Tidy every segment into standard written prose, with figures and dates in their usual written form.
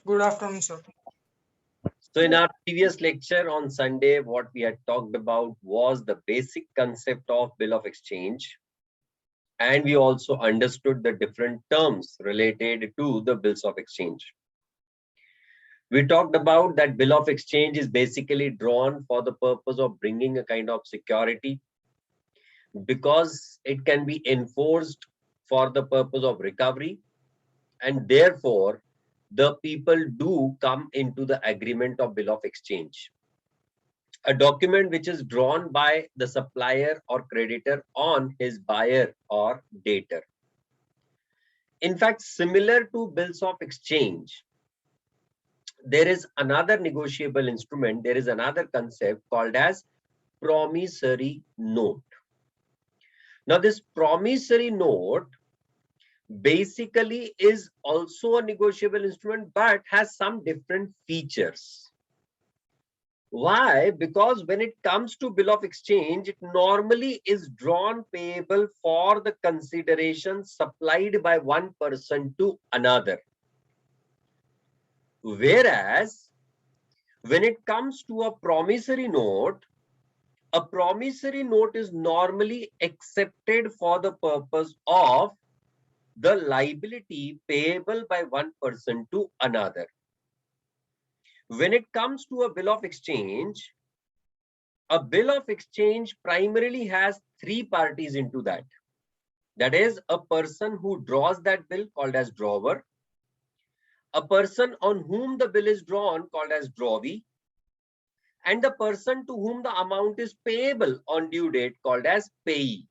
Good afternoon, sir. So in our previous lecture on Sunday, what we had talked about was the basic concept of bill of exchange. And we also understood the different terms related to the bills of exchange. We talked about that bill of exchange is basically drawn for the purpose of bringing a kind of security because it can be enforced for the purpose of recovery, and therefore the people do come into the agreement of bill of exchange, a document which is drawn by the supplier or creditor on his buyer or debtor. In fact, similar to bills of exchange, there is another negotiable instrument, there is another concept called as promissory note. Now, this promissory note basically is also a negotiable instrument but has some different features. Why? Because when it comes to bill of exchange, it normally is drawn payable for the consideration supplied by one person to another. Whereas when it comes to a promissory note is normally accepted for the purpose of the liability payable by one person to another. When it comes to a bill of exchange primarily has three parties into that. That is a person who draws that bill called as drawer, a person on whom the bill is drawn called as drawee, and the person to whom the amount is payable on due date called as payee.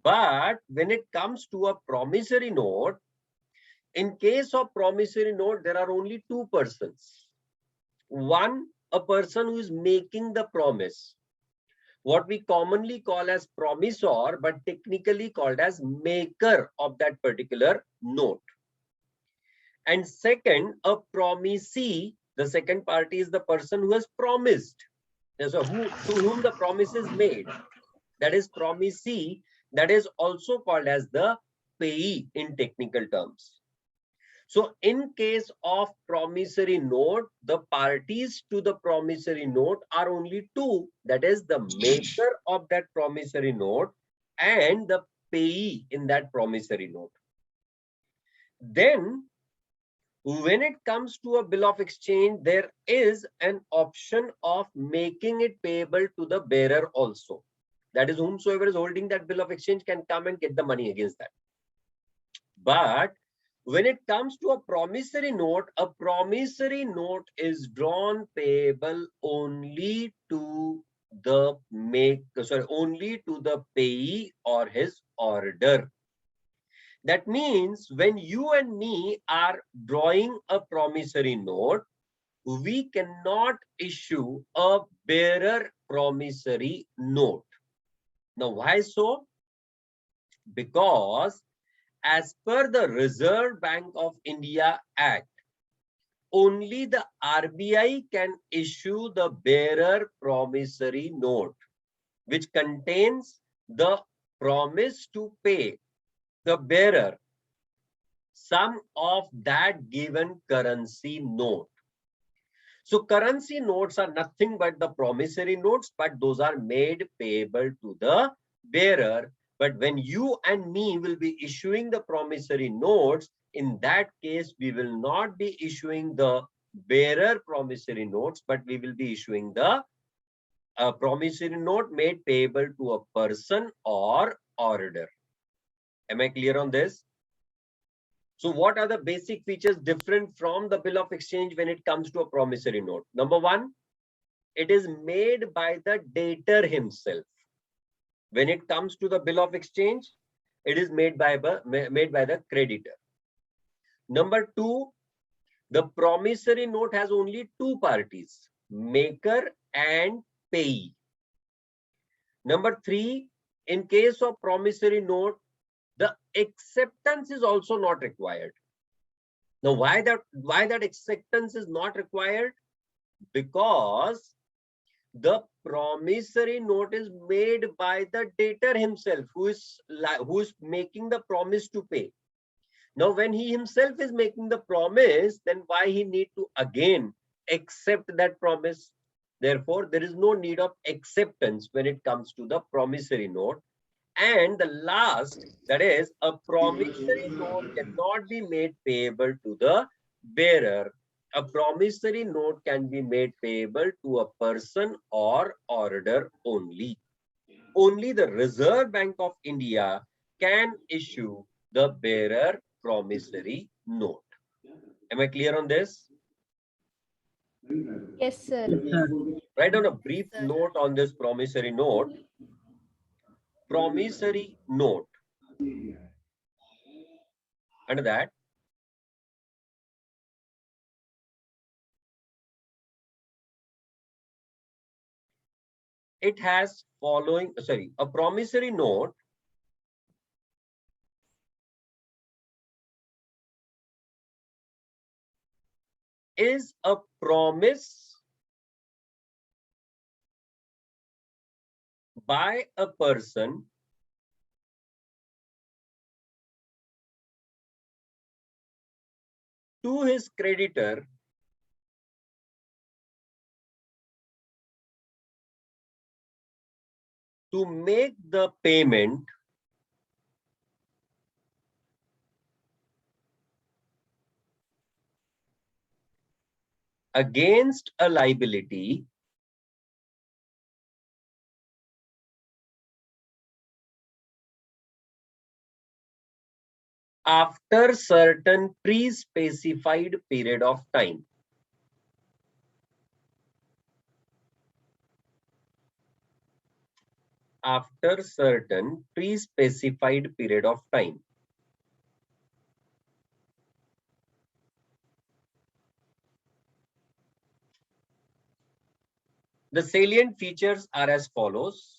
But when it comes to a promissory note, in case of promissory note, there are only two persons. One, a person who is making the promise, what we commonly call as promissor, but technically called as maker of that particular note. And second, a promisee, the second party is the person who has promised. So to whom the promise is made, that is promisee, that is also called as the payee in technical terms. So in case of promissory note, the parties to the promissory note are only two, that is the maker of that promissory note and the payee in that promissory note. Then when it comes to a bill of exchange, there is an option of making it payable to the bearer also. That is, whomsoever is holding that bill of exchange can come and get the money against that. But when it comes to a promissory note is drawn payable only to the only to the payee or his order. That means when you and me are drawing a promissory note, we cannot issue a bearer promissory note. Now, why so? Because as per the Reserve Bank of India Act, only the RBI can issue the bearer promissory note, which contains the promise to pay the bearer sum of that given currency note. So currency notes are nothing but the promissory notes, but those are made payable to the bearer. But when you and me will be issuing the promissory notes, in that case, we will not be issuing the bearer promissory notes, but we will be issuing the promissory note made payable to a person or order. Am I clear on this? So what are the basic features different from the bill of exchange when it comes to a promissory note? Number one, it is made by the debtor himself. When it comes to the bill of exchange, it is made by the creditor. Number two, the promissory note has only two parties, maker and payee. Number three, in case of promissory note, the acceptance is also not required. Now, why that acceptance is not required? Because the promissory note is made by the debtor himself, who is making the promise to pay. Now, when he himself is making the promise, then why he need to again accept that promise? Therefore, there is no need of acceptance when it comes to the promissory note. And the last, that is, a promissory note cannot be made payable to the bearer. A promissory note can be made payable to a person or order only. Only the Reserve Bank of India can issue the bearer promissory note. Am I clear on this? Yes, sir. Yes, sir. Write down a brief Sir. note on this promissory note. Promissory note. Under that, it has following, sorry, a promissory note is a promise by a person to his creditor to make the payment against a liability after certain pre-specified period of time. After certain pre-specified period of time. The salient features are as follows.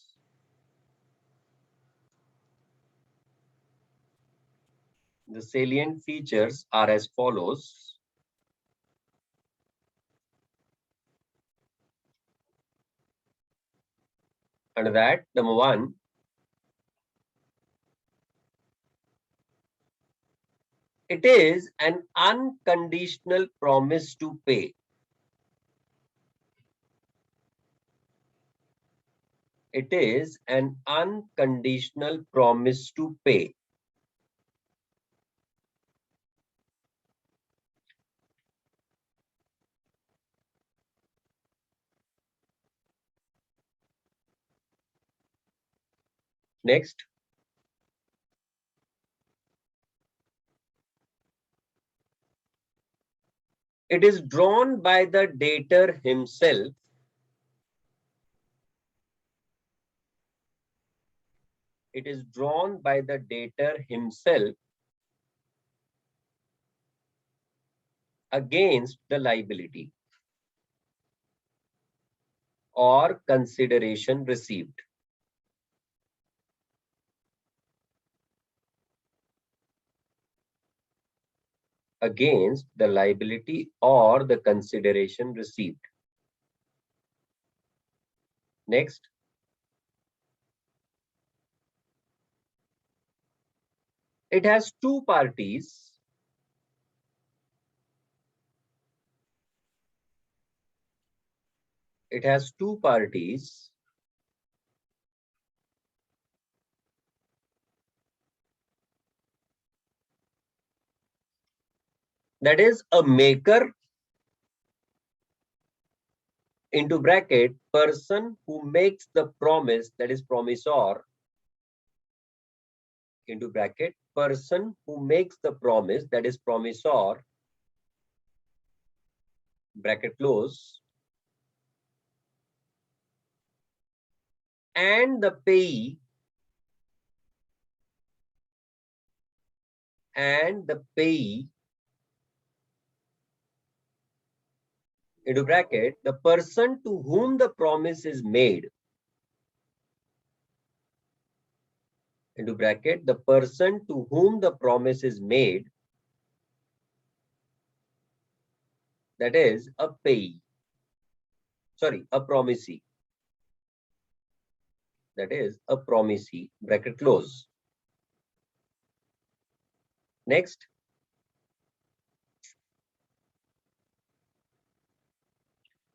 The salient features are as follows. Under that, number one, it is an unconditional promise to pay. It is an unconditional promise to pay. Next, it is drawn by the debtor himself. It is drawn by the debtor himself against the liability or consideration received. Against the liability or the consideration received. Next, it has two parties. It has two parties. That is a maker into bracket person who makes the promise, that is promisor, into bracket person who makes the promise, that is promisor, bracket close, and the payee, into bracket the person to whom the promise is made, into bracket the person to whom the promise is made, that is a payee, sorry, a promisee, that is a promisee, bracket close. Next,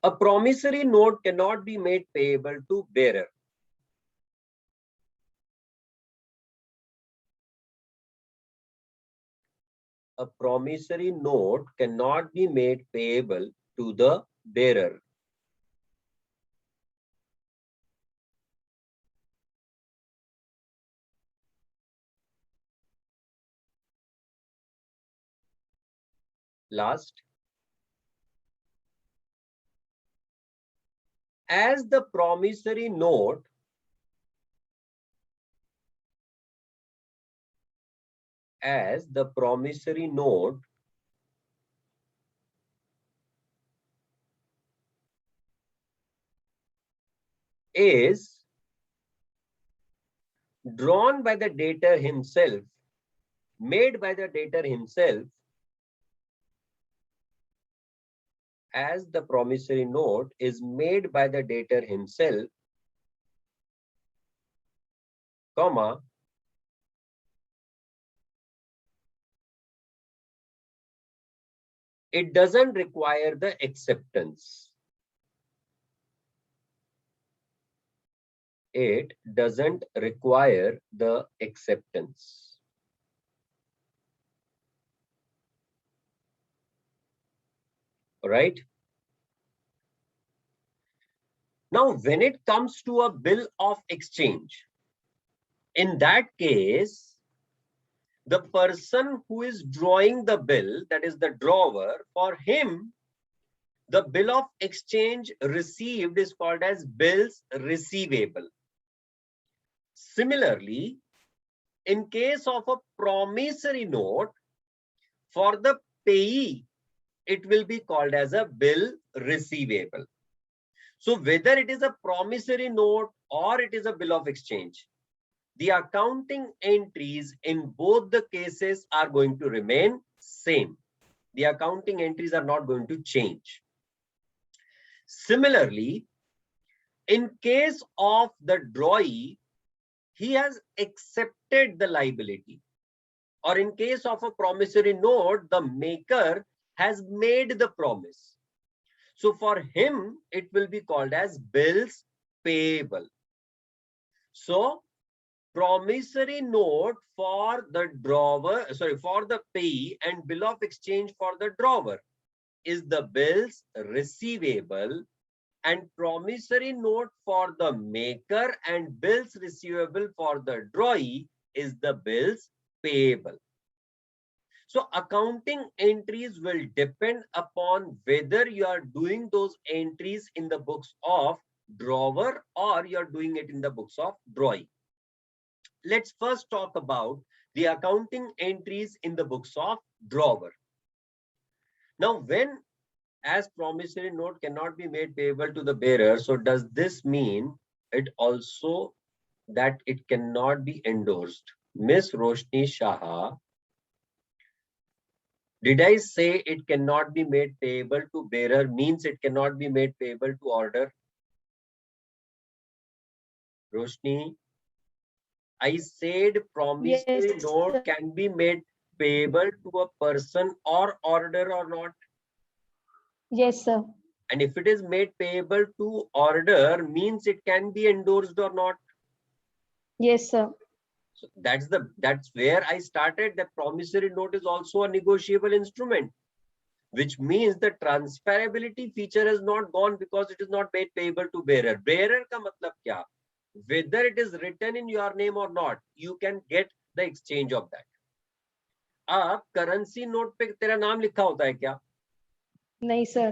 A promissory note cannot be made payable to bearer. A promissory note cannot be made payable to the bearer. Last, as the promissory note is drawn by the debtor himself, made by the debtor himself, as the promissory note is made by the debtor himself, comma, it doesn't require the acceptance. It doesn't require the acceptance. All right. Now, when it comes to a bill of exchange, in that case, the person who is drawing the bill, that is the drawer, for him, the bill of exchange received is called as bills receivable. Similarly, in case of a promissory note, for the payee, it will be called as a bill receivable. So whether it is a promissory note or it is a bill of exchange, the accounting entries in both the cases are going to remain same. The accounting entries are not going to change. Similarly, in case of the drawee, he has accepted the liability. Or in case of a promissory note, the maker has made the promise. So for him, it will be called as bills payable. So promissory note for the drawer, for the payee, and bill of exchange for the drawer is the bills receivable, and promissory note for the maker and bills receivable for the drawee is the bills payable. So accounting entries will depend upon whether you are doing those entries in the books of drawer or you are doing it in the books of drawee. Let's first talk about the accounting entries in the books of drawer. Now, when as promissory note cannot be made payable to the bearer, so does this mean it also that it cannot be endorsed? Miss Roshni Shah, did I say it cannot be made payable to bearer means it cannot be made payable to order? Roshni, I said promissory note can be made payable to a person or order or not? Yes, sir. And if it is made payable to order, means it can be endorsed or not? Yes, sir. So that's where I started. The promissory note is also a negotiable instrument, which means the transferability feature has not gone because it is not made payable to bearer. Bearer ka matlab kya? Whether it is written in your name or not, you can get the exchange of that. अब currency note पे तेरा नाम लिखा होता है क्या? नहीं sir.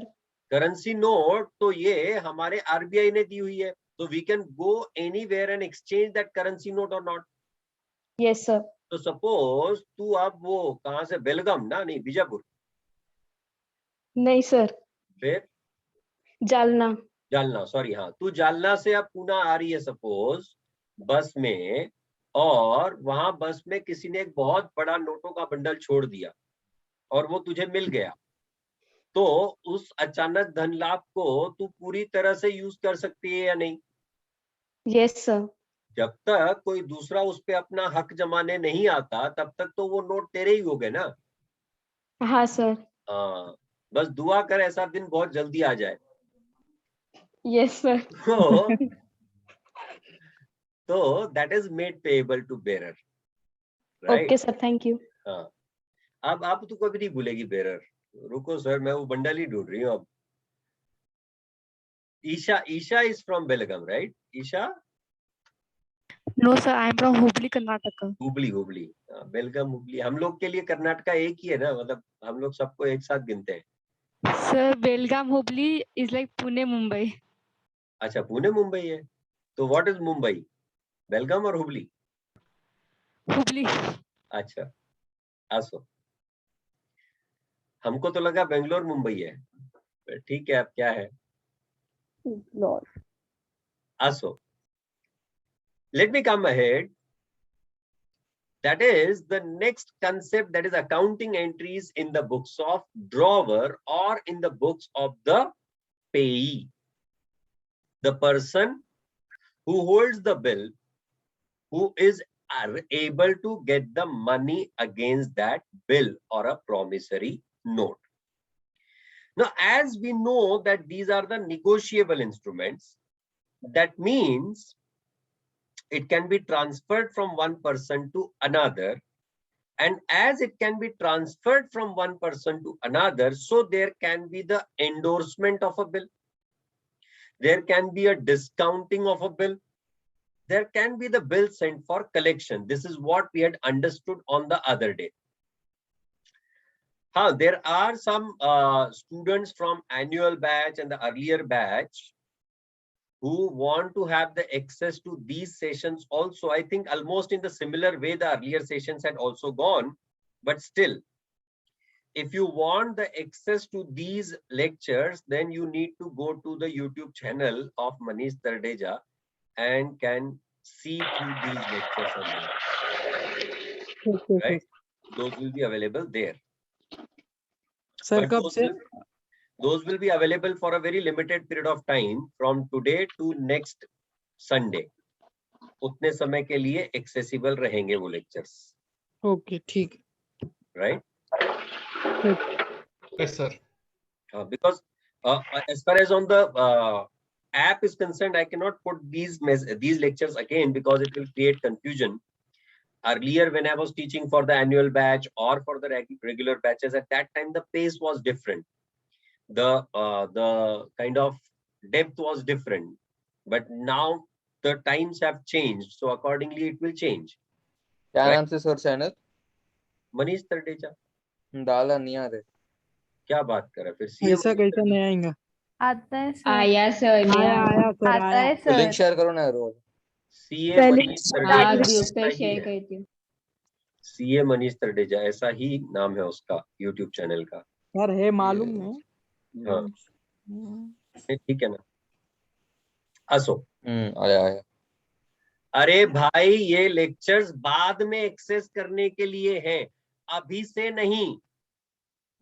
Currency note तो ये हमारे आरबीआई ने दी हुई है, तो we can go anywhere and exchange that currency note और नॉट? Yes sir. तो सपोज तू अब वो कहां से, बेलगाम ना, नहीं बीजापुर? नहीं सर. फिर जालना. जालना, सॉरी, हाँ, तू जालना से अब पूना आ रही है सपोज बस में, और वहां बस में किसी ने एक बहुत बड़ा नोटों का बंडल छोड़ दिया और वो तुझे मिल गया, तो उस अचानक धन लाभ को तू पूरी तरह से यूज कर सकती है या नहीं? Yes sir. जब तक कोई दूसरा उस पे अपना हक जमाने नहीं आता तब तक तो वो नोट तेरे ही हो गए ना? हाँ सर. हाँ, बस दुआ कर ऐसा दिन बहुत जल्दी आ जाए। Yes, sir. So that is made payable to bearer, right? Okay, sir. Thank you. हाँ, अब आप तो कभी नहीं भूलेगी बेरर. रुको सर, मैं वो बंडल ही ढूंढ रही हूँ अब. Isha is from Belgaum, right? Isha? No, sir. I am from Hubli, Karnataka. Hubli. बेलगाम हुबली हम लोग के लिए कर्नाटका एक ही है ना, मतलब हम लोग सबको एक साथ गिनते हैं. Sir, Belgaum, Hubli is like Pune, Mumbai. अच्छा, पुणे मुंबई है. तो व्हाट इज मुंबई? बेलगाम और हुबली? Hubli. अच्छा, आसो. हमको तो लगा बेंगलोर मुंबई है. ठीक है, अब क्या है? Lord. आसो. Let me come ahead. That is the next concept, that is accounting entries in the books of drawer or in the books of the payee. The person who holds the bill, who is able to get the money against that bill or a promissory note. Now, as we know that these are the negotiable instruments, that means it can be transferred from one person to another. And as it can be transferred from one person to another, so there can be the endorsement of a bill. There can be a discounting of a bill. There can be the bill sent for collection. This is what we had understood on the other day. There are some students from annual batch and the earlier batch who want to have the access to these sessions also. I think almost in the similar way the earlier sessions had also gone, but still, if you want the access to these lectures, then you need to go to the YouTube channel of Manish Tardeja and can see through these lectures on there. Okay, Right? Those will be available there. Sir But कब से? those will be available for a very limited period of time from today to next Sunday. उतने समय के लिए accessible रहेंगे वो lectures. Okay, ठीक. Right? Yes, sir. Because as far as on the app is concerned, I cannot put these lectures again because it will create confusion. Earlier, when I was teaching for the annual batch or for the regular batches, at that time the pace was different. The kind of depth was different. But now the times have changed, so accordingly it will change. क्या Right. नाम से sir channel? Manish तरडेजा. डाला नहीं आ रहे. क्या बात कर रहा है फिर? ऐसा कैसा नहीं आएगा? आता है सर. आया सर. आया सर, आता आया. है लिंक सर. शेयर करो ना रोज. सीए मनीष हाँ, तरडेजा ग्रुप पे ऐसा ही शेयर है. करती हूँ. सीए मनीष तरडेजा ऐसा ही नाम है उसका YouTube चैनल का. सर है मालूम है. हाँ, ठीक है ना. असो. आया. अरे भाई, ये लेक्चर्स बाद में एक्सेस करने के लिए हैं, अभी से नहीं.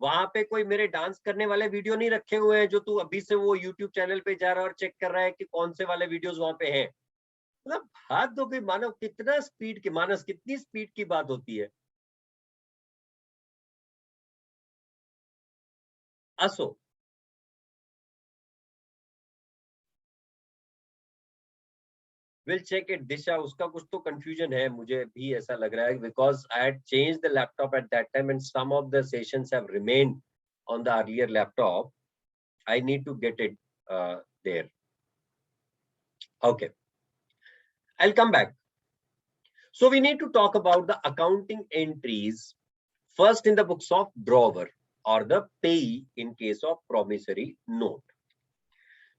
वहां पे कोई मेरे डांस करने वाले वीडियो नहीं रखे हुए हैं जो तू अभी से वो YouTube चैनल पे जा रहा है और चेक कर रहा है कि कौन से वाले वीडियोस वहां पे हैं. मतलब हाथ दो भी, मानव कितना स्पीड की, मानस कितनी स्पीड की बात होती है. असो. We'll check it. दिशा, उसका कुछ तो confusion है, मुझे भी ऐसा लग रहा है, because I had changed the laptop at that time and some of the sessions have remained on the earlier laptop. I need to get it there. Okay, I'll come back. So we need to talk about the accounting entries first in the books of drawer or the payee in case of promissory note.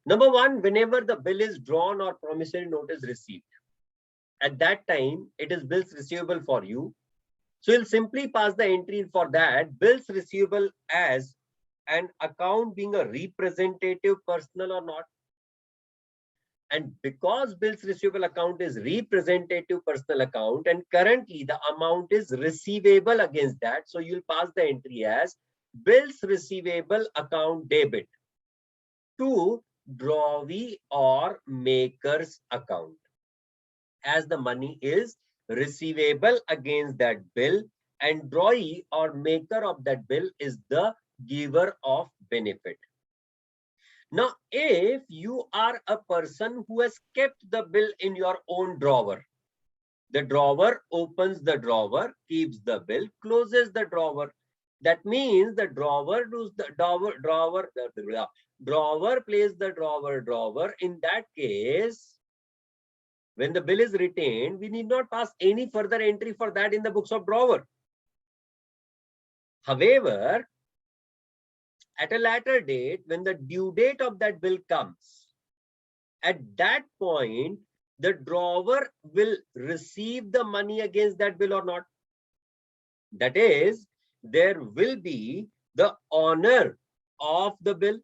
Number one, whenever the bill is drawn or promissory note is received, at that time it is bills receivable for you. So you'll simply pass the entry for that, bills receivable as an account being a representative personal or not. And because bills receivable account is representative personal account and currently the amount is receivable against that, so you'll pass the entry as bills receivable account debit to drawee or maker's account, as the money is receivable against that bill and drawee or maker of that bill is the giver of benefit. Now, if you are a person who has kept the bill in your own drawer, the drawer opens the drawer, keeps the bill, closes the drawer. That means the drawer does the drawer plays the drawer. In that case, when the bill is retained, we need not pass any further entry for that in the books of drawer. However, at a later date, when the due date of that bill comes, at that point, the drawer will receive the money against that bill or not. That is, there will be the honor of the bill.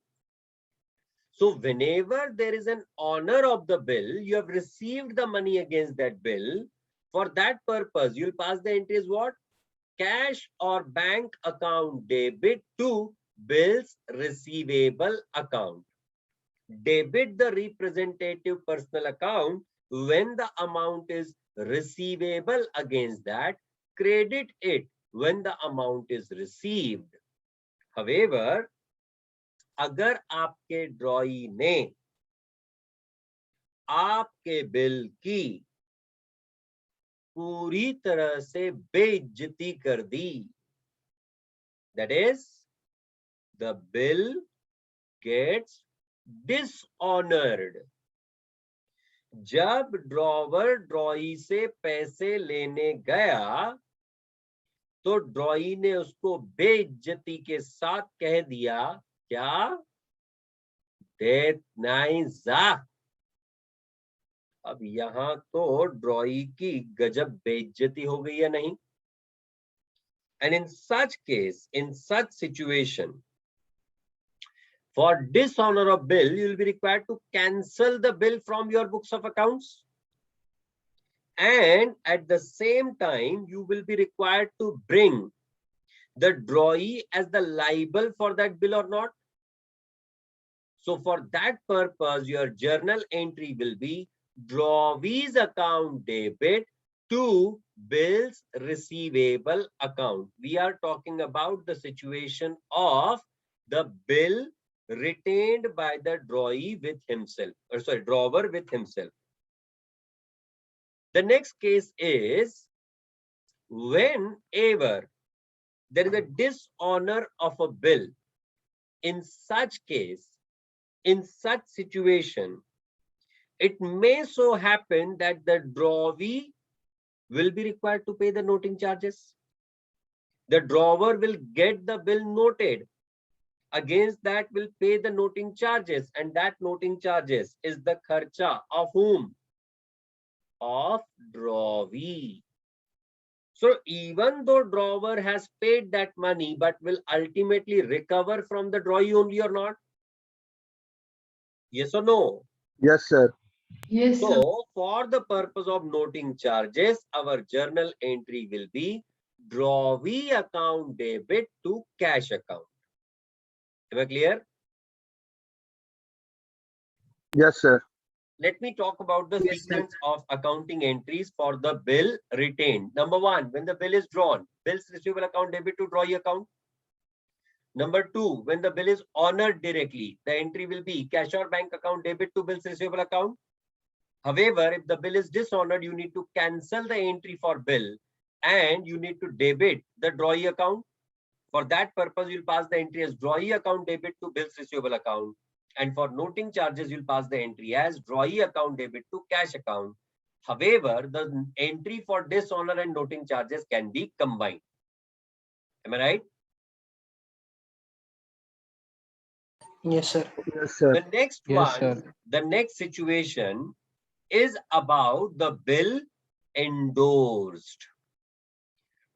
So whenever there is an honor of the bill, you have received the money against that bill. For that purpose, you'll pass the entry as what? Cash or bank account debit to bills receivable account. Debit the representative personal account when the amount is receivable against that. Credit it when the amount is received. However, अगर आपके ड्रॉई ने आपके bill की पूरी तरह से बेइज्जती कर दी, that is, the bill gets dishonored. जब ड्रॉवर ड्रॉई से पैसे लेने गया तो ड्रॉई ने उसको बेइज्जती के साथ कह दिया, क्या? देत नहीं जा। अब यहां तो ड्रॉई की गजब बेइज्जती हो गई है नहीं? And in such case, in such situation, for dishonor of bill, you will be required to cancel the bill from your books of accounts. And at the same time, you will be required to bring the drawee as the liable for that bill or not. So for that purpose, your journal entry will be drawee's account debit to bills receivable account. We are talking about the situation of the bill retained by the drawee with himself, or sorry, drawer with himself. The next case is whenever there is a dishonor of a bill. In such case, in such situation, it may so happen that the drawee will be required to pay the noting charges. The drawer will get the bill noted. Against that will pay the noting charges, and that noting charges is the kharcha of whom? Of drawee. So even though drawer has paid that money, but will ultimately recover from the drawee only or not? Yes or no? Yes, sir. Yes, sir. So for the purpose of noting charges, our journal entry will be drawee account debit to cash account. Am I clear? Yes, sir. Let me talk about the sequence of accounting entries for the bill retained. Number one, when the bill is drawn, bills receivable account debit to drawee account. Number two, when the bill is honored directly, the entry will be cash or bank account debit to bills receivable account. However, if the bill is dishonored, you need to cancel the entry for bill and you need to debit the drawee account. For that purpose, you'll pass the entry as drawee account debit to bills receivable account. And for noting charges, you'll pass the entry as drawee account debit to cash account. However, the entry for dishonor and noting charges can be combined. Am I right? Yes, sir. Yes, sir. The next Yes, one, sir. the next situation is about the bill endorsed.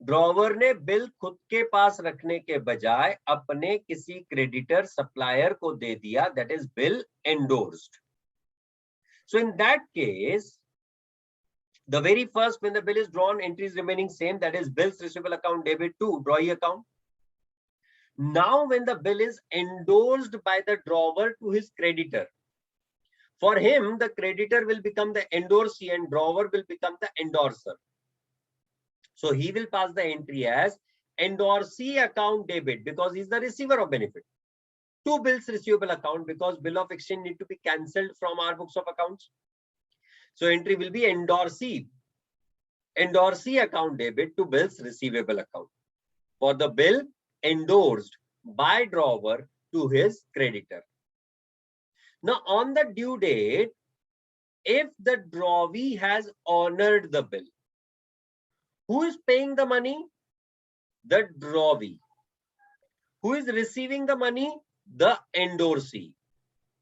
Drawer ने bill खुद के पास रखने के बजाय अपने किसी creditor supplier को दे दिया, that is bill endorsed. So in that case, the very first, when the bill is drawn, entries remaining same, that is bills receivable account debit to drawee account. Now when the bill is endorsed by the drawer to his creditor, for him the creditor will become the endorsee and drawer will become the endorser. So he will pass the entry as endorsee account debit because he's the receiver of benefit. to bills receivable account because bill of exchange need to be cancelled from our books of accounts. So entry will be endorsee account debit to bills receivable account for the bill endorsed by drawer to his creditor. Now on the due date, if the drawee has honored the bill, who is paying the money? The drawee. Who is receiving the money? The endorsee.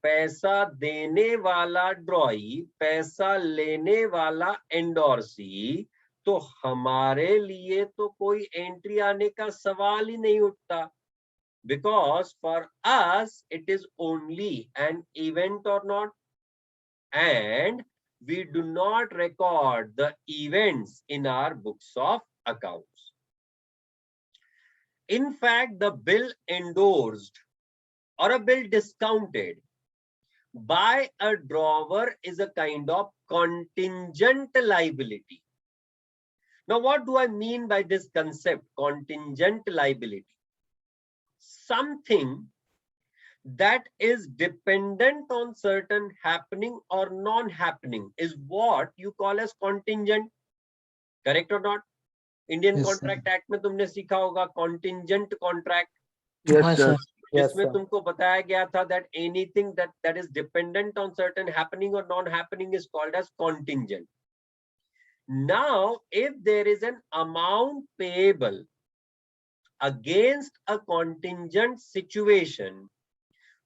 पैसा देने वाला ड्रॉई, पैसा लेने वाला endorsee, तो हमारे लिए तो कोई एंट्री आने का सवाल ही नहीं उठता, because for us it is only an event or not, and we do not record the events in our books of accounts. In fact, the bill endorsed or a bill discounted by a drawer is a kind of contingent liability. Now, what do I mean by this concept, contingent liability? Something that is dependent on certain happening or non-happening is what you call as contingent. Correct or not? Indian Yes, Contract Act में तुमने सीखा होगा contingent contract. Yes, sir. जिसमें तुमको बताया गया था that anything that is dependent on certain happening or non-happening is called as contingent. Now, if there is an amount payable against a contingent situation,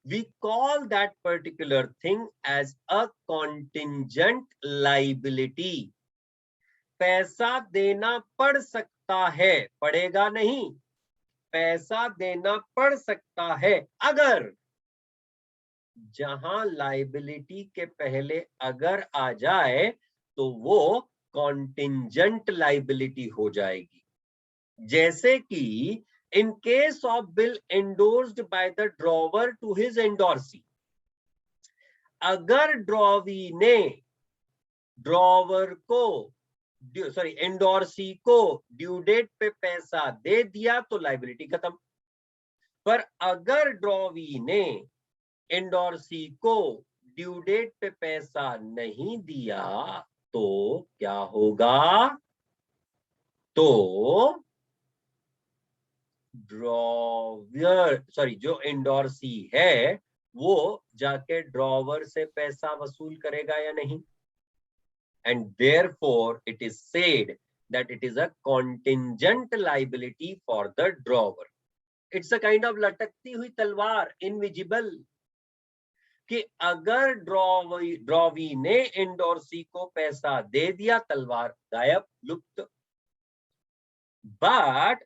we call that particular thing as a contingent liability. पैसा देना पड़ सकता है, पड़ेगा नहीं, पैसा देना पड़ सकता है अगर, जहां लाइबिलिटी के पहले अगर आ जाए तो वो कॉन्टिंजेंट लाइबिलिटी हो जाएगी. जैसे कि in case of bill endorsed by the drawer to his endorsee, अगर ड्रॉवी ने ड्रॉवर को एंडोर्सी को ड्यू डेट पे पैसा दे दिया तो लाइबिलिटी खत्म. पर अगर ड्रॉवी ने एंडोर्सी को ड्यू डेट पे पैसा नहीं दिया तो क्या होगा? तो जो एंडोर्सी है वो जाके ड्रॉवर से पैसा वसूल करेगा या नहीं? And therefore it is said that it is a contingent liability for the drawer. It's a kind of लटकती हुई तलवार, invisible, कि अगर ड्रॉवी ने एंडोर्सी को पैसा दे दिया, तलवार गायब, लुप्त. बट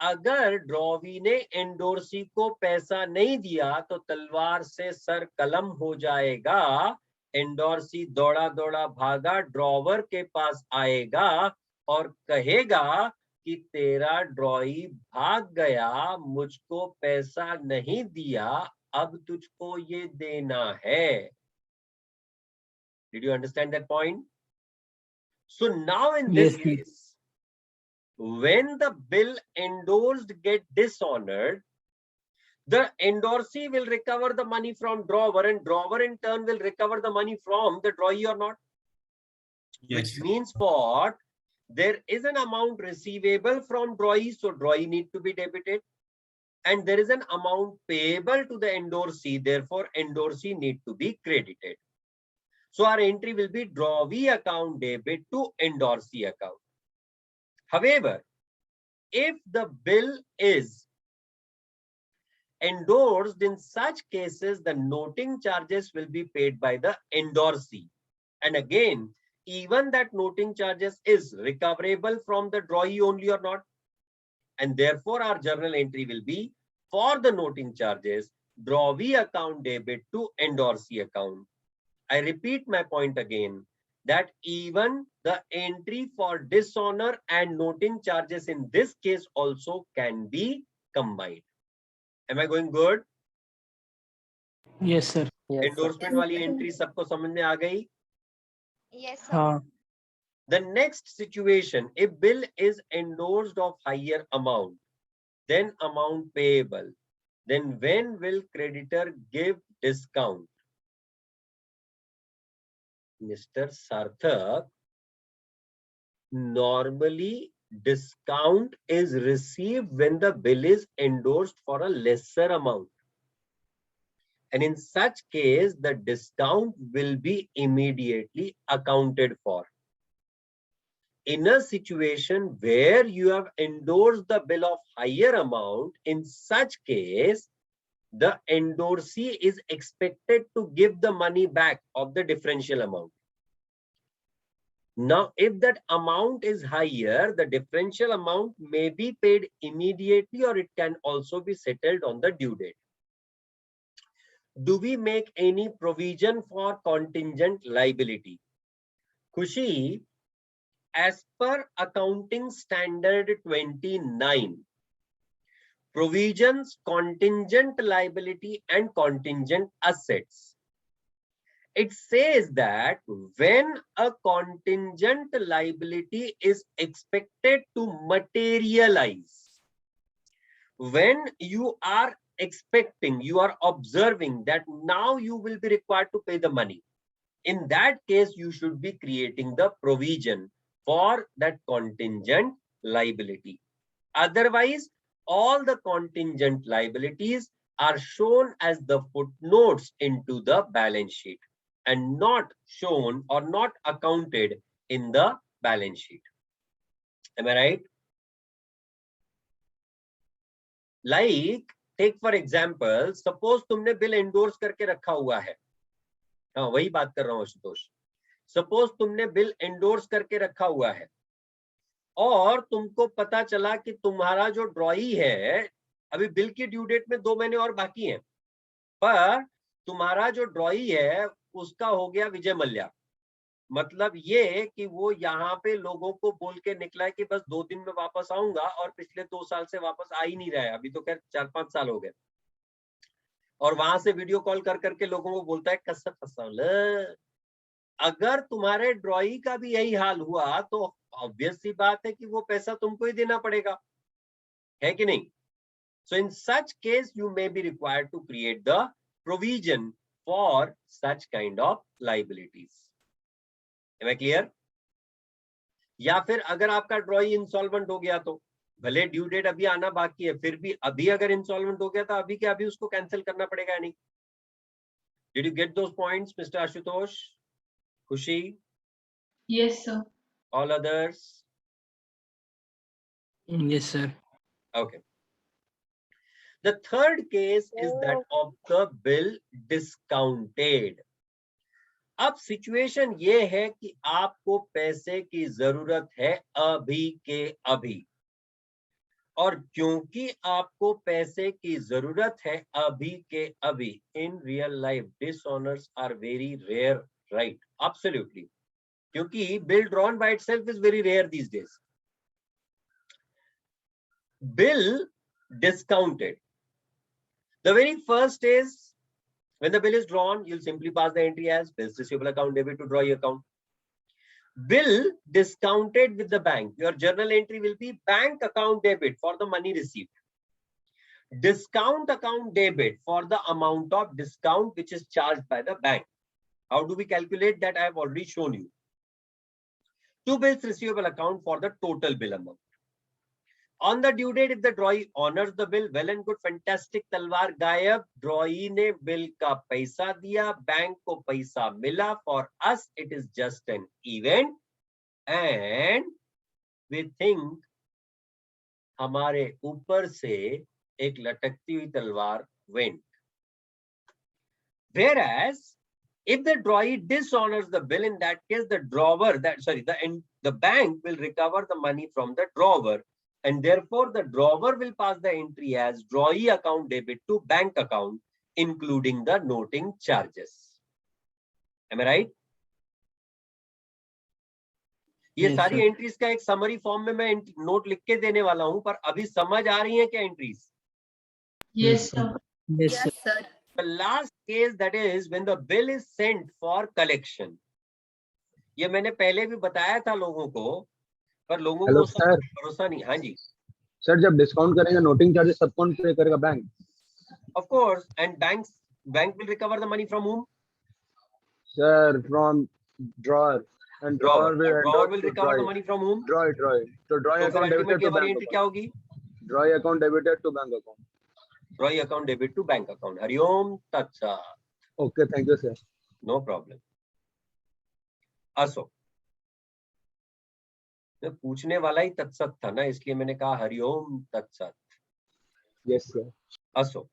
अगर ड्रॉवी ने एंडोर्सी को पैसा नहीं दिया तो तलवार से सर कलम हो जाएगा. एंडोर्सी दौड़ा दौड़ा भागा, ड्रॉवर के पास आएगा और कहेगा कि तेरा ड्रॉई भाग गया, मुझको पैसा नहीं दिया, अब तुझको ये देना है. Did you understand that point? So now in this case, when the bill endorsed get dishonored, the endorsee will recover the money from drawer, and drawer in turn will recover the money from the drawee or not? Yes. Which means what? There is an amount receivable from drawee, so drawee need to be debited, and there is an amount payable to the endorsee, therefore endorsee need to be credited. So our entry will be drawee account debit to endorsee account. However, if the bill is endorsed, in such cases the noting charges will be paid by the endorsee, and again even that noting charges is recoverable from the drawee only or not, and therefore our journal entry will be for the noting charges drawee account debit to endorsee account. I repeat my point again, that even the entry for dishonor and noting charges in this case also can be combined. Am I going good? Yes, sir. Yes, sir. Endorsement वाली entry सबको समझ में आ गई? Yes, sir. हाँ. The next situation, if bill is endorsed of higher amount, then amount payable, then when will creditor give discount? Mr. Sarthak, normally discount is received when the bill is endorsed for a lesser amount. And in such case, the discount will be immediately accounted for. In a situation where you have endorsed the bill of higher amount, in such case, the endorsee is expected to give the money back of the differential amount. Now, if that amount is higher, the differential amount may be paid immediately or it can also be settled on the due date. Do we make any provision for contingent liability? Khushi, as per Accounting Standard 29, provisions, contingent liability and contingent assets. It says that when a contingent liability is expected to materialize, when you are expecting, you are observing that now you will be required to pay the money, in that case, you should be creating the provision for that contingent liability. Otherwise, all the contingent liabilities are shown as the footnotes into the balance sheet and not shown or not accounted in the balance sheet. Am I right? Like, take for example, suppose तुमने bill endorse करके रखा हुआ है, हाँ वही बात कर रहा हूं आशुतोष. सपोज तुमने बिल एंडोर्स करके रखा हुआ है और तुमको पता चला कि तुम्हारा जो ड्रॉई है, अभी बिल की ड्यू डेट में 2 महीने और बाकी हैं, पर तुम्हारा जो ड्रॉई है उसका हो गया विजय मल्ल्या. मतलब ये कि वो यहाँ पे लोगों को बोल के निकला है कि बस 2 दिन में वापस आऊंगा और पिछले 2 साल से वापस आ ही नहीं रहा है. अभी तो खैर 4-5 साल हो गए. और वहां से वीडियो कॉल कर करके लोगों को बोलता है कसर फसाल. अगर तुम्हारे ड्रॉई का भी यही हाल हुआ तो ऑब्वियस सी बात है कि वो पैसा तुमको ही देना पड़ेगा, है कि नहीं? So in such case, you may be required to create the provision for such kind of liabilities. Am I clear? या फिर अगर आपका ड्रॉई इंसॉल्वेंट हो गया तो भले ड्यू डेट अभी आना बाकी है, फिर भी अभी अगर इंसॉल्वेंट हो गया तो अभी के अभी उसको कैंसिल करना पड़ेगा या नहीं? Did you get those points, Mr. Ashutosh? Khushi? Yes, sir. All others? Yes, sir. Okay. The third case is that of the bill discounted. अब सिचुएशन ये है कि आपको पैसे की जरूरत है अभी के अभी, और क्योंकि आपको पैसे की जरूरत है अभी के अभी, in real life dishonours are very rare, right? Absolutely, क्योंकि bill drawn by itself is very rare these days. Bill discounted. The very first is when the bill is drawn, you'll simply pass the entry as bills receivable account debit to drawee account. Bill discounted with the bank. Your journal entry will be bank account debit for the money received. Discount account debit for the amount of discount which is charged by the bank. How do we calculate that? I have already shown you. To bills receivable account for the total bill amount. On the due date, if the drawee honors the bill, well and good, fantastic. तलवार गायब, drawee ने bill का पैसा दिया, bank को पैसा मिला. For us, it is just an event, and we think हमारे ऊपर से एक लटकती हुई तलवार went. Whereas, if the drawee dishonors the bill, in that case, the bank will recover the money from the drawer. And therefore, the drawer will pass the entry as drawee account debit to bank account, including the noting charges. Am I right? ये Yes, सारी sir. Entries का एक summary form में मैं note लिख के देने वाला हूं, पर अभी समझ आ रही है क्या entries? Yes, sir. Yes, sir. The last case, that is when the bill is sent for collection. ये मैंने पहले भी बताया था लोगों को, पर लोगों हेलो को सब सर, भरोसा नहीं। हाँ जी, सर जब डिस्काउंट करेंगे नोटिंग चार्जेस सब कौन पे करेगा? Bank? Of course, and bank will recover the money from whom? Sir from drawer, and Drawer. Drawer will Drawer endorse will to recover the money from whom? Draw तो draw तो फिर account debited ultimately to हमारी bank entry क्या account, होगी? Draw account debited to bank account. Draw account debit to bank account. Hariom तत्सत। Okay, thank you sir. No problem. असो, मैं पूछने वाला ही तत्सत था ना, इसलिए मैंने कहा हरिओम तत्सत। Yes sir. असो,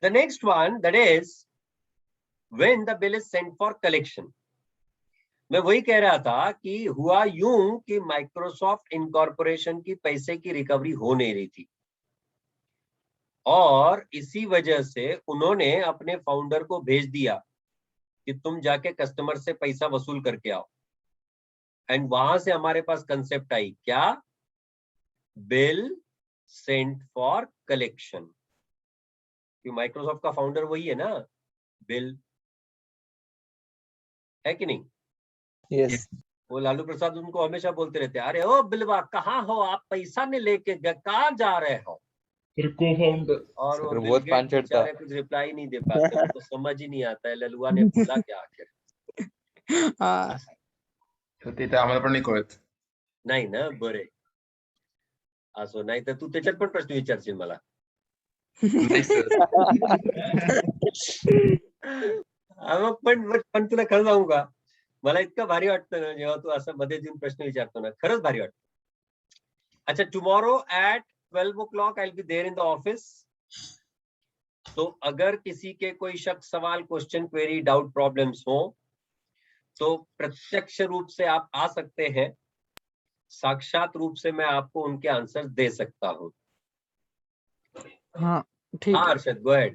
the next one, that is when the bill is sent for collection. मैं वही कह रहा था कि हुआ यूं कि माइक्रोसॉफ्ट इनकॉर्पोरेशन की पैसे की रिकवरी हो नहीं रही थी, और इसी वजह से उन्होंने अपने फाउंडर को भेज दिया कि तुम जाके कस्टमर से पैसा वसूल करके आओ। एंड वहां से हमारे पास कंसेप्ट आई क्या? Bill sent for collection. Microsoft का फाउंडर वही है ना, बिल, है कि नहीं? यस। वो लालू प्रसाद उनको हमेशा बोलते रहते हैं, अरे ओ बिलवा कहाँ हो आप, पैसा नहीं लेके कहाँ जा रहे हो? फिर को फाउंडर और वो सर बिल बहुत गेट्स पांचट था। बेचारे कुछ रिप्लाई नहीं दे पाते। वो तो समझ ही नहीं आता है ललुआ ने बोला क्या आखिर। ते तर आम्हाला पण नाही कळत. नाही ना, बरे असो, नाही तर तू त्याच्यात पण प्रश्न विचारशील मला. नाही सर. मग पण तुला खरं सांगू का, मला इतकं भारी वाटतं ना जेव्हा तू असं मध्ये येऊन प्रश्न विचारतो ना, खरंच भारी वाटतं. अच्छा, tomorrow at 12 o'clock I will be there in the office. तो अगर किसी के कोई शक, सवाल, क्वेश्चन, क्वेरी, डाउट, प्रॉब्लम्स हो तो प्रत्यक्ष रूप से आप आ सकते हैं, साक्षात रूप से मैं आपको उनके आंसर दे सकता हूँ. हाँ ठीक हाँ है। Arshad, go ahead.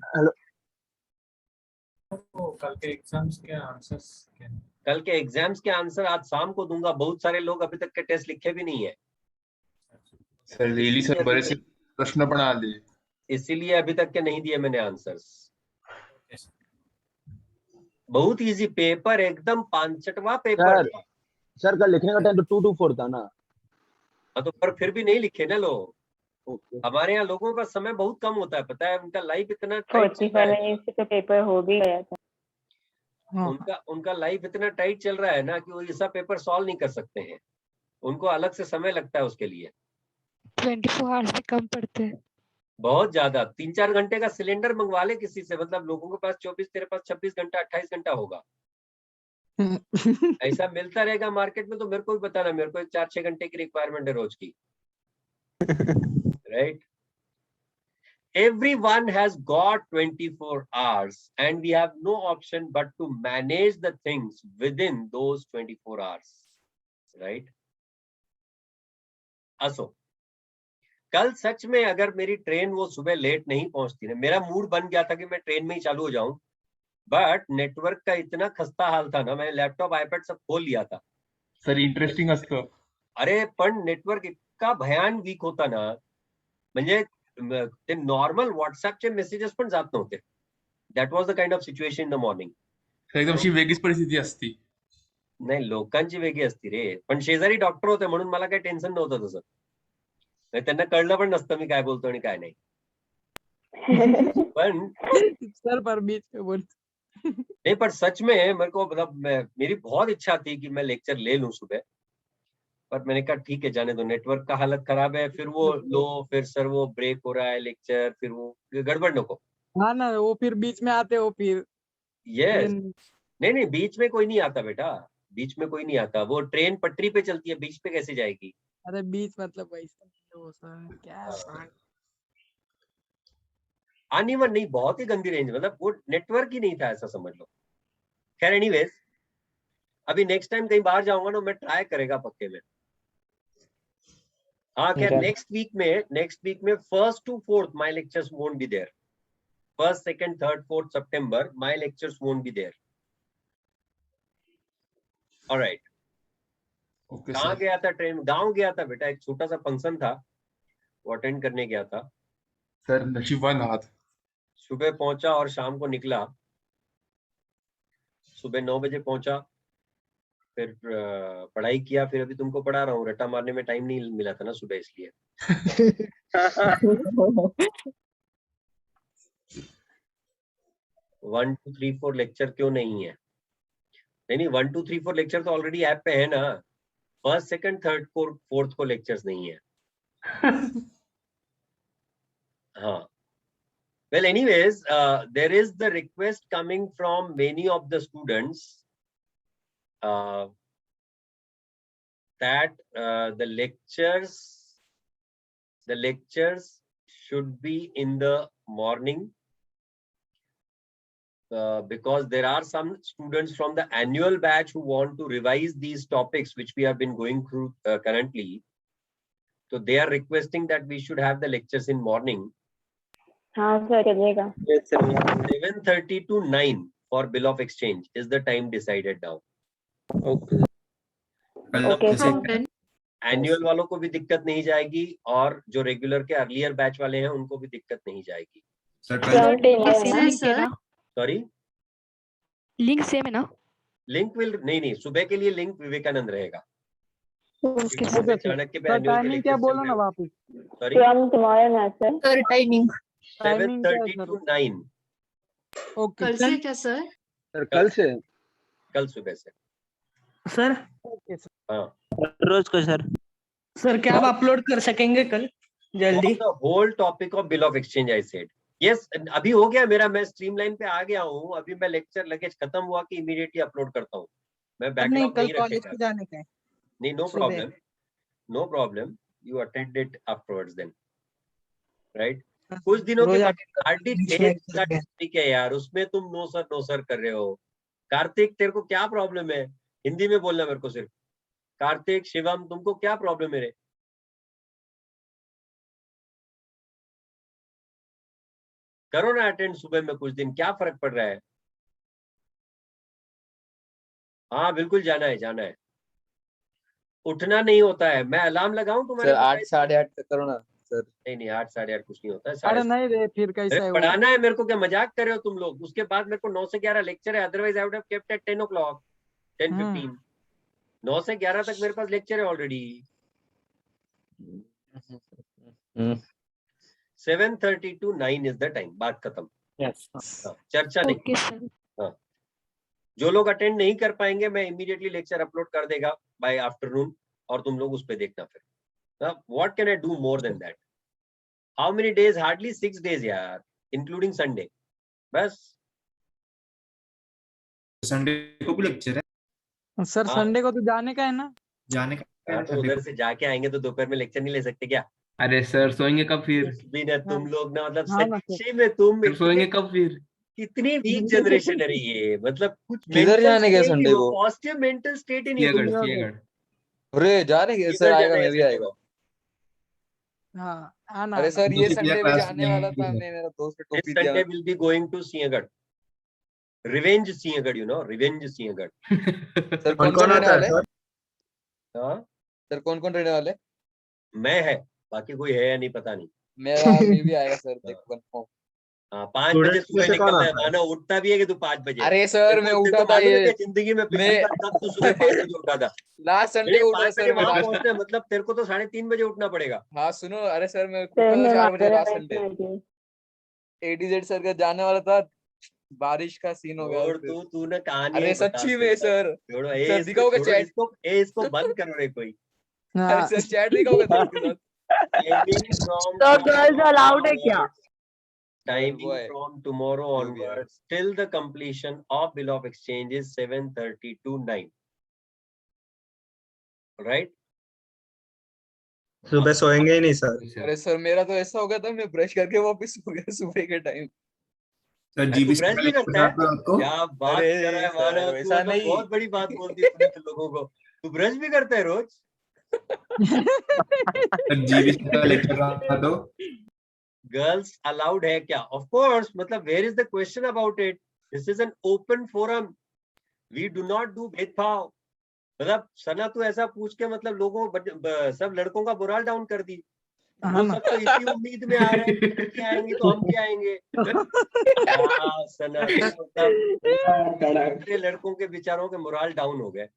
कल के एग्जाम्स के आंसर्स क्या? कल के एग्जाम्स के आंसर आज शाम को दूंगा. बहुत सारे लोग अभी तक के टेस्ट लिखे भी नहीं है, सर लिहिली सर, बरेचसे प्रश्न पण आले. इसीलिए अभी तक के नहीं दिए मैंने आंसर्स. बहुत इजी पेपर, एकदम 5वां पेपर सर, था. सर कल लिखने का टाइम तो 2 to 4 था ना? हाँ तो पर फिर भी नहीं लिखे ना लोग. ओके। हमारे यहाँ लोगों का समय बहुत कम होता है, पता है, उनका लाइफ इतना टाइट चल 45 रहा है. वाला से तो पेपर हो भी गया था. हाँ उनका लाइफ इतना टाइट चल रहा है ना कि वो ये सब पेपर सॉल्व नहीं कर सकते हैं. उनको अलग से समय लगता है उसके लिए, 24 आवर्स भी कम पड़ते हैं. बहुत ज्यादा. 3-4 घंटे का सिलेंडर मंगवा ले किसी से, मतलब लोगों के पास 24, तेरे पास 26 घंटा 28 घंटा होगा. ऐसा मिलता रहेगा मार्केट में तो मेरे को भी बताना. मेरे को 4-6 घंटे की रिक्वायरमेंट है रोज की, right? Everyone has got 24 hours and we have no option but to manage the things within those 24 hours, right? असो, कल सच में अगर मेरी ट्रेन वो सुबह लेट नहीं पहुंचती ना, मेरा मूड बन गया था कि मैं ट्रेन में ही चालू हो जाऊं, बट नेटवर्क का इतना खस्ता हाल था ना, मैंने लैपटॉप आईपैड सब खोल लिया था. सर इंटरेस्टिंग असतं. अरे पण नेटवर्क इतका भयान वीक होता ना, म्हणजे ते नॉर्मल व्हॉट्सअपचे मेसेजेस पण जात नव्हते. That was the kind of situation in the morning. Sir एकदम अशी वेगळीच परिस्थिती असती. नाही, लोकांची वेगळी असती रे, पण शेजारी डॉक्टर होते म्हणून मला काही टेन्शन नव्हतं तसं. त्यांना कळलं पण नसतं मी काय बोलतो आणि काय नाही. पण सर पर बीच में बोल. नहीं, पर सच में मेरे को मतलब मेरी बहुत इच्छा थी कि मैं लेक्चर ले लूं सुबह, पर मैंने कहा ठीक है जाने दो, नेटवर्क का हालत खराब है, फिर वो लो, फिर सर वो ब्रेक हो रहा है लेक्चर, फिर वो गड़बड़ नको. हाँ ना, वो फिर बीच में आते हो फिर. यस, नहीं बीच में कोई नहीं आता बेटा, बीच में कोई नहीं आता. वो ट्रेन पटरी पे चलती है, बीच पे कैसे जाएगी? अरे बीच मतलब वैसा वो सर क्या. अनइवन नहीं, बहुत ही गंदी रेंज, मतलब वो नेटवर्क ही नहीं था, ऐसा समझ लो. खैर एनीवेज, अभी नेक्स्ट टाइम कहीं बाहर जाऊंगा ना, मैं ट्राई करेगा पक्के में. हाँ खैर, नेक्स्ट वीक में 1st to 4th my lectures won't be there. 1st, 2nd, 3rd, 4th September my lectures won't be there. Alright. Okay कहाँ सर. गया था? ट्रेन, गांव गया था बेटा, एक छोटा सा फंक्शन था, वो अटेंड करने गया था. सर नशीबवान आहात. सुबह पहुंचा और शाम को निकला. सुबह 9 बजे पहुंचा, फिर पढ़ाई किया, फिर अभी तुमको पढ़ा रहा हूँ। रट्टा मारने में टाइम नहीं मिला था ना सुबह, इसलिए। 1 2 3 4 लेक्चर क्यों नहीं है? नहीं 1 2 3 4 लेक्चर तो ऑलरेडी ऐप पे है ना। फर्स्ट सेकंड थर्ड फोर्थ को लेक्चर्स नहीं है। हाँ, well anyways, there is the request coming from many of the students that the lectures should be in the morning, because there are some students from the annual batch who want to revise these topics which we have been going through currently. So they are requesting that we should have the lectures in morning. हाँ sir चलेगा। 7:30 to 9 for bill of exchange is the time decided now. Okay okay sir. Annual वालों को भी दिक्कत नहीं जाएगी, और जो रेगुलर के अर्लियर बैच वाले हैं उनको भी दिक्कत नहीं जाएगी। सर सॉरी, लिंक सेम है ना? लिंक विल नहीं, सुबह के लिए लिंक विवेकानंद रहेगा। ओके सुबह चाणक्य पे annual के टाइमिंग क्या lectures बोलो चल ना रहे हैं। वापस? सॉरी, फ्रॉम टुमारो ना sir. Sir timing 7:30 to 9 okay कल से क्या सर? सर कल से कल सुबह से। Sir okay sir. हाँ, रोज को सर क्या आप अपलोड कर सकेंगे कल जल्दी? the whole topic of bill of exchange I said. Yes, अभी हो गया मेरा, मैं स्ट्रीमलाइन पे आ गया हूँ। अभी मैं लेक्चर लगेज खत्म हुआ कि इमीडिएटली अपलोड करता हूँ। मैं नहीं बैकलॉग कल नहीं कॉलेज रखेगा। को जाने का है। नहीं, नो सुबह। Problem, you attend it afterwards then, right? कुछ दिनों के रोज बाद attend हार्डली करते 10 हैं। का टॉपिक है यार, उसमें तुम नो सर कर रहे हो। कार्तिक, तेरे को क्या प्रॉब्लम है? हिंदी में बोलना मेरे को सिर्फ। कार्तिक, शिवम, तुमको क्या प्रॉब्लम है रे? करो ना अटेंड सुबह में कुछ दिन, क्या फर्क पड़ रहा है? हाँ बिल्कुल जाना है। उठना नहीं होता है। मैं अलार्म लगाऊं तुम्हारे सर को? 8 8:30 तक करो ना सर। नहीं 8 8:30 कुछ नहीं होता है। अरे नहीं रे, फिर कैसा है अरे वो? पढ़ाना है मेरे को, क्या मजाक कर रहे हो तुम लोग? उसके बाद मेरे को 9 से 11 लेक्चर है, otherwise I would have kept at 10 o'clock, 10:15। 9 से 11 तक मेरे पास लेक्चर है already. 7:30 to 9 is the time. बात खत्म। यस चर्चा नहीं। Okay sir. जो लोग अटेंड नहीं कर पाएंगे, मैं इमीडिएटली लेक्चर अपलोड कर देगा बाय आफ्टरनून, और तुम लोग उस पे देखना फिर। What can I do more than that? How many days? Hardly 6 days यार, इंक्लूडिंग संडे। बस संडे को भी लेक्चर है? सर हाँ। संडे को तो जाने का है ना? जाने का हाँ, तो उधर से जाके आएंगे तो दोपहर में लेक्चर नहीं ले सकते क्या? अरे सर सोएंगे कब फिर? भी ना तुम लोग ना, मतलब हाँ ना, सच्ची में तुम फिर सोएंगे कब फिर? कितनी वीक जनरेशन है ये। मतलब कुछ किधर जाने के संडे को? पॉजिटिव मेंटल स्टेट ही नहीं है सिंहगढ़ तुम लोग। सिंहगढ़। अरे जा रहे हैं किधर सर, जाना आएगा, है मैं भी संडे आएगा। को? हाँ आना अरे आना। सर ये दूसरी संडे भी क्लास जाने में वाला था, आएंगे। हमने मेरा दोस्त ने This टोपी दिया। Sunday will be going to Sinhagad. Revenge Sinhagad, revenge Sinhagad. Sir कौन कौन रहने वाले? हाँ, सर कौन कौन रहने वाले? मैं है, बाकी कोई है या नहीं पता नहीं। मेरा आदमी भी आएगा सर, देख कंफर्म। हाँ, 5 बजे सुबह निकलता है। मानो उठता भी है कि तू 5 बजे। अरे सर मैं उठा था मालूम है ये क्या जिंदगी में पिछली मैं- बार कब तू सुबह 5 बजे उठा था? लास्ट संडे को उठा 5 सर बजे मैं। वहां लास्ट पहुंचना है, मतलब तेरे को तो 3:30 बजे उठना पड़ेगा। हाँ सुनो, अरे सर मैं सर उठा मैं था 4 बजे लास्ट माधुरी संडे। बैठना है। एडीजेड सर का जाने वाला था, बारिश का सीन हो गया और फिर। तू ना कहानी अरे सच्ची में सर। छोड़ो, सर दिखाओगे चैट? इसको बंद करो रे कोई। अरे सर चैट दिखाओगे सर उसके साथ? तो गर्ल्स अलाउड है क्या? Timing वो है। from tomorrow जो भी है। onwards till the completion of bill of exchange is 7:30 to 9. Right? सुबह सोएंगे ही नहीं सर। अरे सर मेरा तो ऐसा हो गया था, मैं ब्रश करके वापस सो गया सुबह के टाइम। सर तू जीबी ब्रश भी करता है? आपको? क्या बात अरे कर रहा है सर, मानव, तू वैसा मतलब नहीं। बहुत बड़ी बात बोल दी तूने तुम लोगों को। तू ब्रश भी करता है रोज? सर जीबी का लेक्चर रहा तो गर्ल्स अलाउड है क्या? ऑफ कोर्स, मतलब where is the question about it? This is an open forum, we do not do भेदभाव। मतलब सना तू ऐसा पूछ के मतलब लोगों सब लड़कों का मोरल डाउन कर दी। वो सब तो इसी उम्मीद में आ रहे हैं, लड़के आएंगे तो हम क्या आएंगे। सना मतलब लड़कों के विचारों के मोरल डाउन हो गए।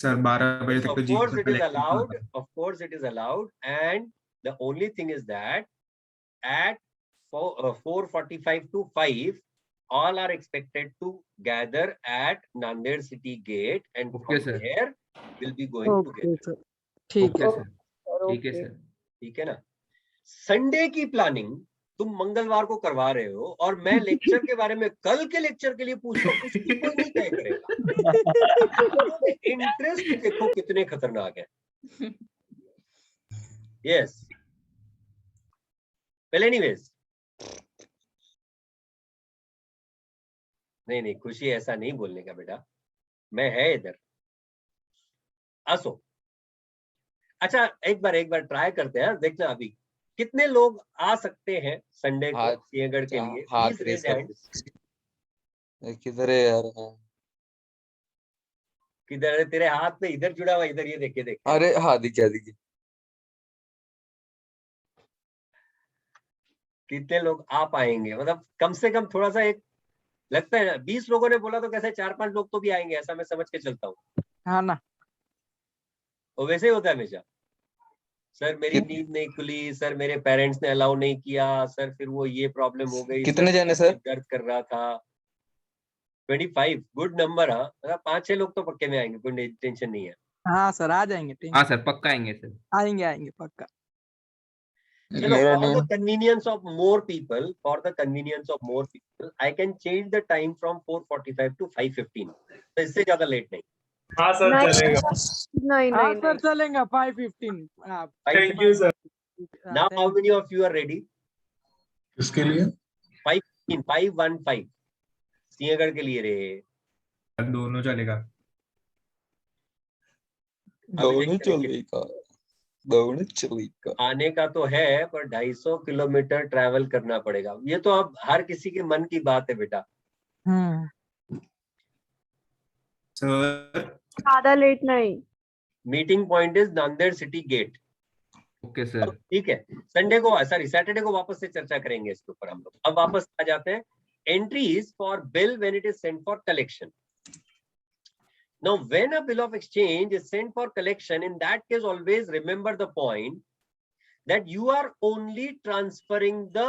सर 12 बजे तक Of तो जी course का it is collection allowed. होता है। Of course it is allowed. And the only thing is that at 4:45 to 5, all are expected to gather at Nanded City Gate, and Okay, from sir. there we'll be going okay together. Sir ठीक okay है sir, ठीक है sir. ठीक है ना? Sunday की planning तुम मंगलवार को करवा रहे हो और मैं लेक्चर के बारे में कल के लेक्चर के लिए पूछ रहा हूँ, उसकी कोई नहीं तय करेगा। इंटरेस्ट देखो कितने खतरनाक है। यस, वेल एनीवेज, नहीं खुशी ऐसा नहीं बोलने का बेटा, मैं है इधर। असो अच्छा, एक बार ट्राई करते हैं, देखना अभी कितने लोग आ सकते हैं संडे को सिंहगढ़ के लिए। Please raise hand. किधर है यार? किधर है तेरे हाथ में? इधर जुड़ा हुआ, इधर ये देख। अरे हाँ, दिखे। कितने लोग आ पाएंगे? मतलब कम से कम थोड़ा सा एक लगता है ना, 20 लोगों ने बोला तो कैसे 4-5 लोग तो भी आएंगे, ऐसा मैं समझ के चलता हूँ। हाँ ना, वो वैसे ही होता है हमेशा। सर मेरी नींद नहीं खुली, सर मेरे पेरेंट्स ने अलाउ नहीं किया, सर फिर वो ये प्रॉब्लम हो गई, कितने जाने सर? दर्द कर रहा था। 25 गुड नंबर। हाँ, 5-6 लोग तो पक्के में आएंगे, कोई टेंशन नहीं है। हाँ सर आ जाएंगे। हाँ सर, पक्का आएंगे सर। आएंगे पक्का। चलो, for the convenience of more people, I can change the time from 4:45 to 5:15. तो इससे ज्यादा लेट नहीं। हाँ सर चलेगा। नहीं हाँ नहीं सर नहीं चलेगा 5:15। Thank you sir. Now how many of you are ready? किसके लिए? 5:15 सिंहगढ़ के लिए रे। दोनों चलेगा। दोनों चलेगा। आने का तो है, पर 250 किलोमीटर ट्रैवल करना पड़ेगा। ये तो अब हर किसी के मन की बात है बेटा। सर ज्यादा लेट नहीं। Meeting point is Nanded city gate. Okay sir. ठीक है, सैटरडे को वापस से चर्चा करेंगे इसके ऊपर हम लोग। अब वापस आ जाते हैं। Entries for bill when it is sent for collection. Now, when a bill of exchange is sent for collection, in that case, always remember the point that you are only transferring the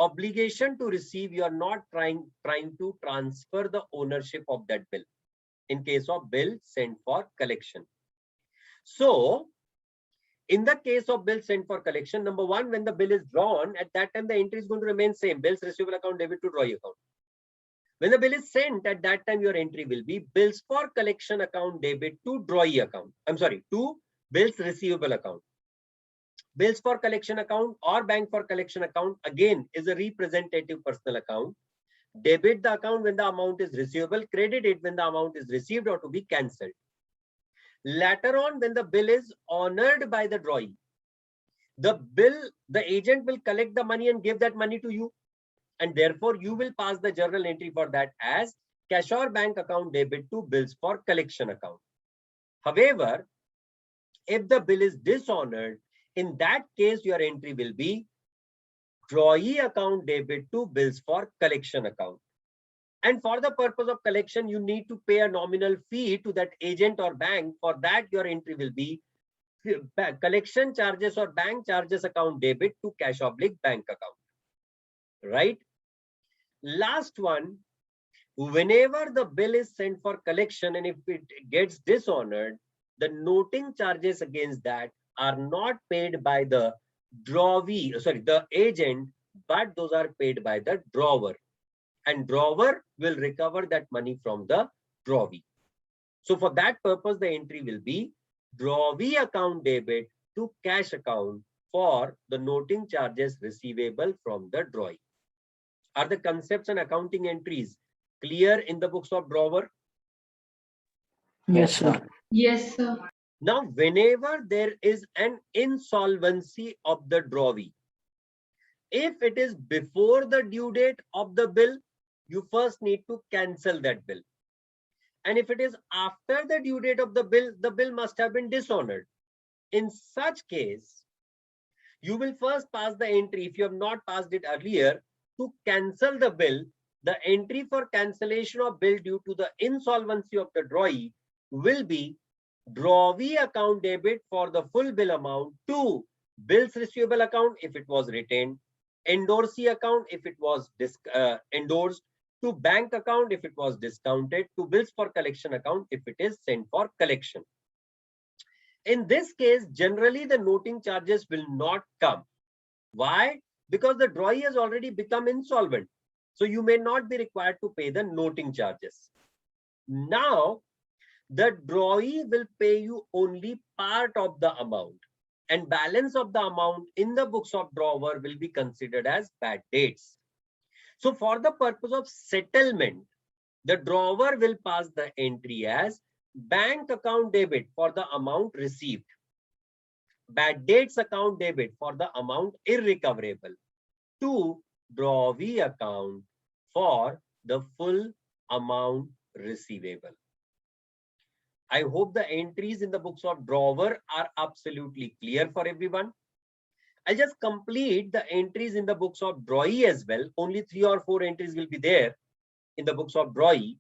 obligation to receive. You are not trying to transfer the ownership of that bill in case of bill sent for collection. So, in the case of bill sent for collection, number one, when the bill is drawn, at that time the entry is going to remain same: bills receivable account debit to drawee account. When the bill is sent, at that time your entry will be bills for collection account debit to drawee account. To bills receivable account. Bills for collection account or bank for collection account again is a representative personal account. Debit the account when the amount is receivable, credit it when the amount is received or to be cancelled. Later on, when the bill is honored by the drawee, the agent will collect the money and give that money to you. And therefore, you will pass the journal entry for that as cash or bank account debit to bills for collection account. However, if the bill is dishonored, in that case, your entry will be drawee account debit to bills for collection account. And for the purpose of collection, you need to pay a nominal fee to that agent or bank. For that, your entry will be collection charges or bank charges account debit to cash/bank account. Right? Last one, whenever the bill is sent for collection and if it gets dishonored, the noting charges against that are not paid by the the agent, but those are paid by the drawer. And drawer will recover that money from the drawee. So for that purpose, the entry will be drawee account debit to cash account for the noting charges receivable from the drawee. Are the concepts and accounting entries clear in the books of drawer? Yes, sir. Yes, sir. Now, whenever there is an insolvency of the drawee, if it is before the due date of the bill, you first need to cancel that bill. And if it is after the due date of the bill must have been dishonored. In such case, you will first pass the entry, if you have not passed it earlier, to cancel the bill. The entry for cancellation of bill due to the insolvency of the drawee will be drawee account debit for the full bill amount to bills receivable account if it was retained, endorsee account if it was endorsed, to bank account if it was discounted, to bills for collection account if it is sent for collection. In this case, generally the noting charges will not come. Why? Because the drawee has already become insolvent. So you may not be required to pay the noting charges. Now, the drawee will pay you only part of the amount, and balance of the amount in the books of drawer will be considered as bad debts. So for the purpose of settlement, the drawer will pass the entry as bank account debit for the amount received, bad debts account debit for the amount irrecoverable, to drawee account for the full amount receivable. I hope the entries in the books of drawer are absolutely clear for everyone. I'll just complete the entries in the books of drawee as well. Only 3 or 4 entries will be there in the books of drawee,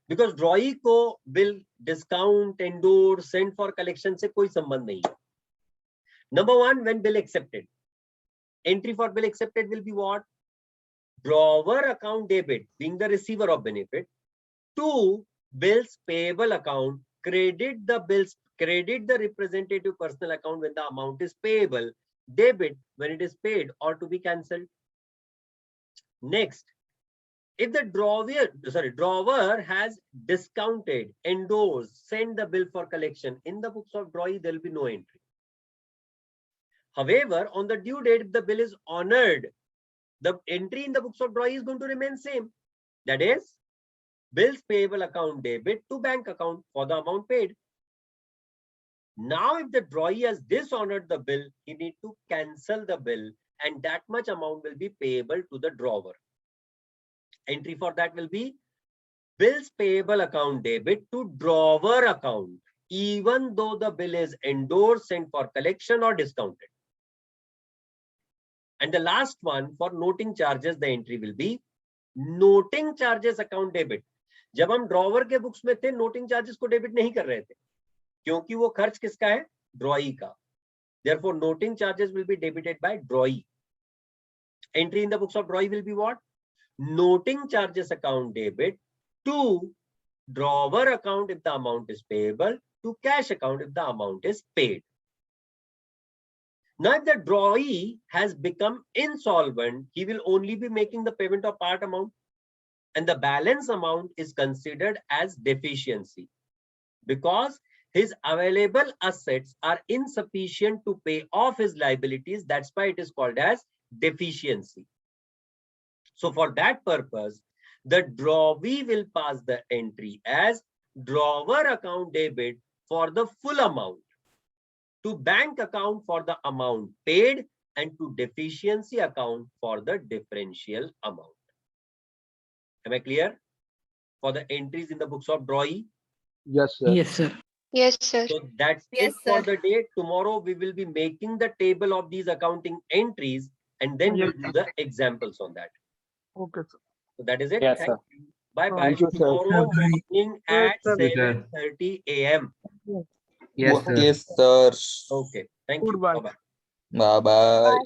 because drawee को bill, discount, endorse, send for collection से कोई संबंध नहीं है. Number 1, when bill accepted, entry for bill accepted will be what? Drawer account debit, being the receiver of benefit, to bills payable account, credit the representative personal account when the amount is payable, debit when it is paid or to be cancelled. Next, if the drawer has discounted, endorsed, sent the bill for collection, in the books of drawee there will be no entry. However, on the due date, if the bill is honored, the entry in the books of drawee is going to remain same. That is, bills payable account debit to bank account for the amount paid. Now, if the drawee has dishonored the bill, he needs to cancel the bill, and that much amount will be payable to the drawer. Entry for that will be bills payable account debit to drawer account, even though the bill is endorsed, sent for collection or discounted. And the last one, for noting charges, the entry will be noting charges account debit. जब हम drawer के books में थे, noting charges को debit नहीं कर रहे थे, क्योंकि वो खर्च किसका है? ड्रॉई का. Therefore, noting charges will be debited by drawee. Entry in the books of drawee will be what? Noting charges account debit to drawer account if the amount is payable, to cash account if the amount is paid. Now, if the drawee has become insolvent, he will only be making the payment of part amount, and the balance amount is considered as deficiency, because his available assets are insufficient to pay off his liabilities. That's why it is called as deficiency. So for that purpose, the drawee will pass the entry as drawer account debit for the full amount, to bank account for the amount paid, and to deficiency account for the differential amount. Am I clear for the entries in the books of drawee? Yes, sir. Yes, sir. Yes, sir. So that's it for the day. Tomorrow we will be making the table of these accounting entries, and then we'll do the examples on that. Okay, sir. So that is it. Yes, Thank sir. you. Bye bye. Thank you, sir. Tomorrow morning at Yes, sir. 7:30 a.m. Yes, sir. Yes, sir. Okay. Thank you. Goodbye. Bye bye. Bye bye.